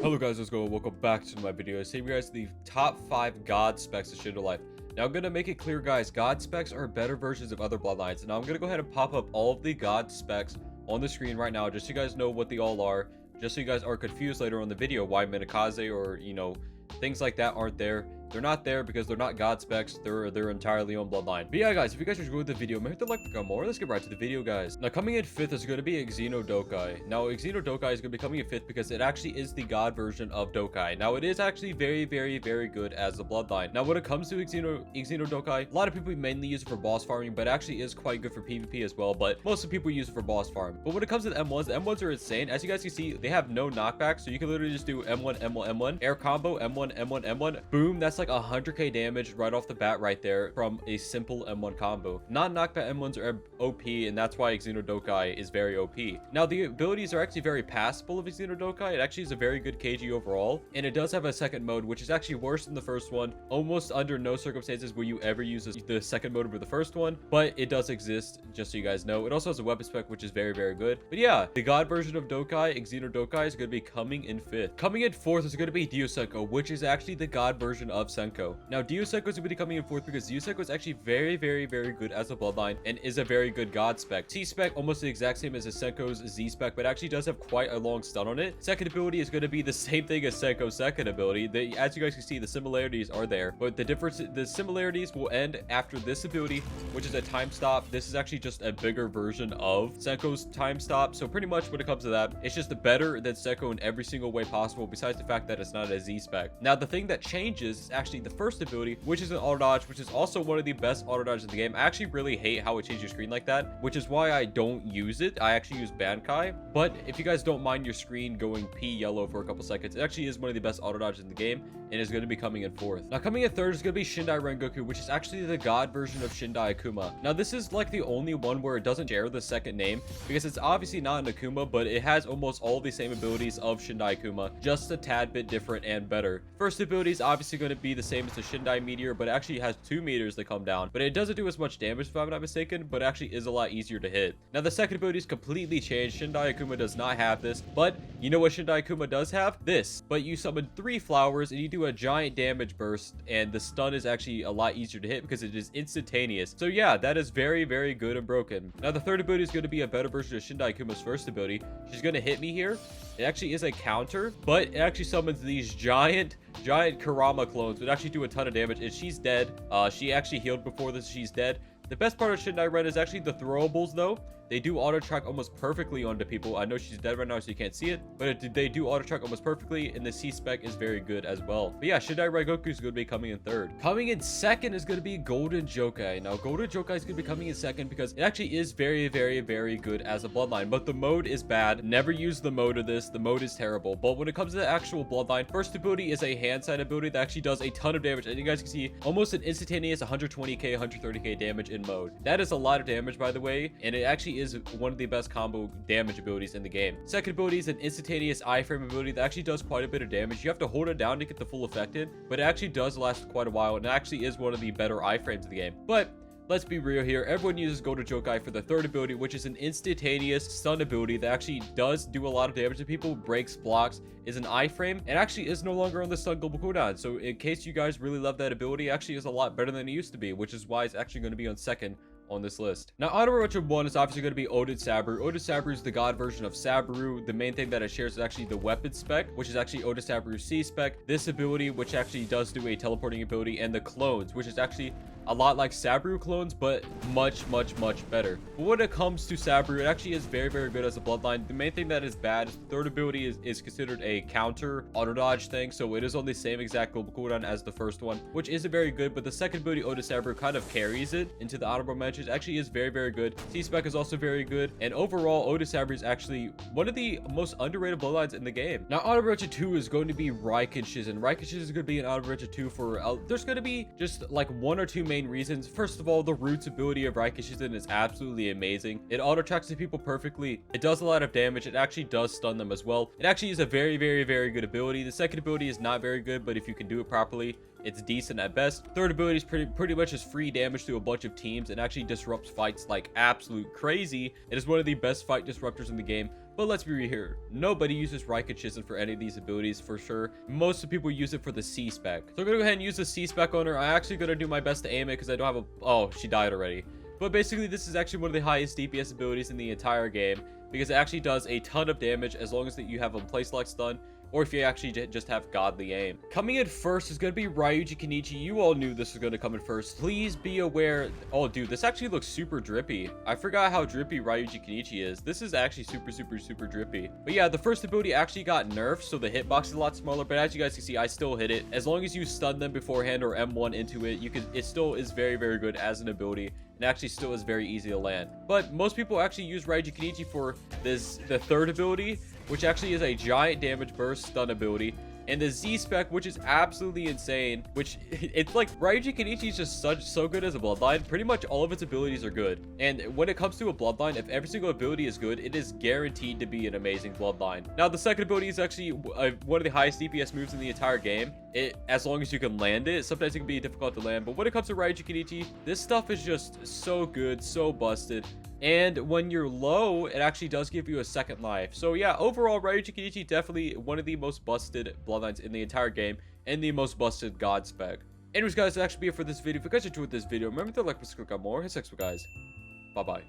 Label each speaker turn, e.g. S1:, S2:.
S1: Hello guys, what's going on? Welcome back to my video. Today you guys the top 5 god specs of Shindo Life. Now I'm going to make it clear guys, god specs are better versions of other bloodlines. Now I'm going to go ahead and pop up all of the god specs on the screen right now just so you guys know what they all are. Just so you guys aren't confused later on in the video why Minakaze or things like that aren't there. They're not there because they're not god specs. They're entirely on bloodline. But yeah guys, if you guys enjoyed the video, make the like button more. Let's get right to the video guys. Now coming in 5th is going to be Xeno Dokai. Now Xeno Dokai is going to be coming in 5th because it actually is the god version of Dokai. Now it is actually very good as a bloodline. Now when it comes to Xeno Dokai, a lot of people mainly use it for boss farming, but it actually is quite good for PvP as well. But most of the people use it for boss farm. But when it comes to the M1s are insane. As you guys can see, they have no knockback, so you can literally just do M1 M1 M1 air combo, M1 M1 M1, boom. That's like 100k damage right off the bat right there from a simple M1 combo. Non-knockback M1s are OP, and that's why Xeno Dokai is very OP. Now the abilities are actually very passable of Xeno Dokai. It actually is a very good KG overall, and it does have a second mode which is actually worse than the first one. Almost under no circumstances will you ever use the second mode over the first one, but it does exist, just so you guys know. It also has a weapon spec which is very good. But yeah, the god version of Dokai, Xeno Dokai, is going to be coming in 5th. Coming in 4th is going to be Dio Senko, which is actually the god version of Senko. Now Dio Senko is going to be coming in 4th because Dio Senko is actually very good as a bloodline and is a very good god spec. T spec almost the exact same as Senko's Z spec, but actually does have quite a long stun on it. Second ability is going to be the same thing as Senko's second ability. As you guys can see, the similarities are there, but the similarities will end after this ability, which is a time stop. This is actually just a bigger version of Senko's time stop. So pretty much when it comes to that, it's just better than Senko in every single way possible, besides the fact that it's not a Z spec. Now the thing that changes is actually the first ability, which is an auto dodge, which is also one of the best auto dodges in the game. I actually really hate how it changes your screen like that, which is why I don't use it. I actually use Bankai. But if you guys don't mind your screen going P yellow for a couple seconds, it actually is one of the best auto dodges in the game and is going to be coming in 4th. Now coming in 3rd is going to be Shindai Rengoku, which is actually the god version of Shindai Akuma. Now this is like the only one where it doesn't share the second name because it's obviously not an Akuma, but it has almost all the same abilities of Shindai Akuma, just a tad bit different and better. First ability is obviously going to be the same as the Shindai Meteor, but it actually has 2 meters that come down, but it doesn't do as much damage if I'm not mistaken, but actually is a lot easier to hit. Now the second ability is completely changed. Shindai Akuma does not have this, but you know what Shindai Akuma does have? This. But you summon 3 flowers and you do a giant damage burst, and the stun is actually a lot easier to hit because it is instantaneous. So yeah, that is very good and broken. Now the third ability is going to be a better version of Shindai Akuma's first ability. She's going to hit me here. It actually is a counter, but it actually summons these giant Kurama clones, which actually do a ton of damage, and she's dead. She actually healed before this. She's dead. The best part of Shindai Ren is actually the throwables though. They do auto track almost perfectly onto people. I know she's dead right now, so you can't see it, but they do auto track almost perfectly, and the C spec is very good as well. But yeah, Shindai Rengoku is going to be coming in 3rd. Coming in 2nd is going to be Golden Jokai. Now Golden Jokai is going to be coming in 2nd because it actually is very good as a bloodline, but the mode is bad. Never use the mode of this. The mode is terrible. But when it comes to the actual bloodline, first ability is a hand sign ability that actually does a ton of damage, and you guys can see almost an instantaneous 120k 130k damage in mode. That is a lot of damage, by the way, and it actually is one of the best combo damage abilities in the game. Second ability is an instantaneous iframe ability that actually does quite a bit of damage. You have to hold it down to get the full effect in, but it actually does last quite a while, and it actually is one of the better iframes of the game. But let's be real here. Everyone uses Golden Jokai for the third ability, which is an instantaneous stun ability that actually does do a lot of damage to people, breaks blocks, is an iframe, and actually is no longer on the stun global cooldown. So in case you guys really love that ability, it actually is a lot better than it used to be, which is why it's actually going to be on 2nd on this list. Now honorable mention 1 is obviously going to be Odin Saburu. Odin Saburu is the god version of Saburu. The main thing that it shares is actually the weapon spec, which is actually Odin Saburu's C spec, this ability which actually does do a teleporting ability, and the clones, which is actually a lot like Saburu clones, but much better. But when it comes to Saburu, it actually is very good as a bloodline. The main thing that is bad is the third ability is considered a counter auto dodge thing, so it is on the same exact global cooldown as the first one, which isn't very good. But the second ability, Odin Saburu, kind of carries it into the honorable mentions. Actually is very good. C spec is also very good, and overall Odin Saburu is actually one of the most underrated bloodlines in the game. Now honorable mention 2 is going to be Raiken Shizen. Raiken Shizen is going to be an honorable mention 2 for there's going to be just like 1 or 2 main reasons. First of all, the roots ability of Raiken Shizen is absolutely amazing. It auto tracks the people perfectly. It does a lot of damage. It actually does stun them as well. It actually is a very good ability. The second ability is not very good, but if you can do it properly, it's decent at best. Third ability is pretty much just free damage to a bunch of teams and actually disrupts fights like absolute crazy. It is one of the best fight disruptors in the game. But let's be real here, nobody uses Raikkonen for any of these abilities for sure. Most of the people use it for the C spec. So I'm gonna go ahead and use the C spec on her. I'm actually gonna do my best to aim it because I don't have a... Oh, she died already. But basically, this is actually one of the highest DPS abilities in the entire game because it actually does a ton of damage as long as that you have a place select stun, or if you actually just have godly aim. Coming in first is going to be Ryuji Kenichi. You all knew this was going to come in first. Please be aware. Oh, dude, this actually looks super drippy. I forgot how drippy Ryuji Kenichi is. This is actually super drippy. But yeah, the first ability actually got nerfed, so the hitbox is a lot smaller. But as you guys can see, I still hit it. As long as you stun them beforehand or M1 into it, it still is very good as an ability. And actually still is very easy to land. But most people actually use Ryuji Kenichi for the third ability, which actually is a giant damage burst stun ability, and the Z spec, which is absolutely insane, which it's like Ryuji Kenichi is just so good as a bloodline. Pretty much all of its abilities are good, and when it comes to a bloodline, if every single ability is good, it is guaranteed to be an amazing bloodline. Now the second ability is actually one of the highest DPS moves in the entire game. As long as you can land it. Sometimes it can be difficult to land, but when it comes to Ryuji Kenichi, this stuff is just so good, so busted. And when you're low, it actually does give you a second life. So yeah, overall, Ryuji Kenichi definitely one of the most busted bloodlines in the entire game and the most busted god spec. Anyways, guys, that actually be it for this video. If you guys enjoyed this video, remember to like, subscribe, click on more. Hit sex, guys. Bye bye.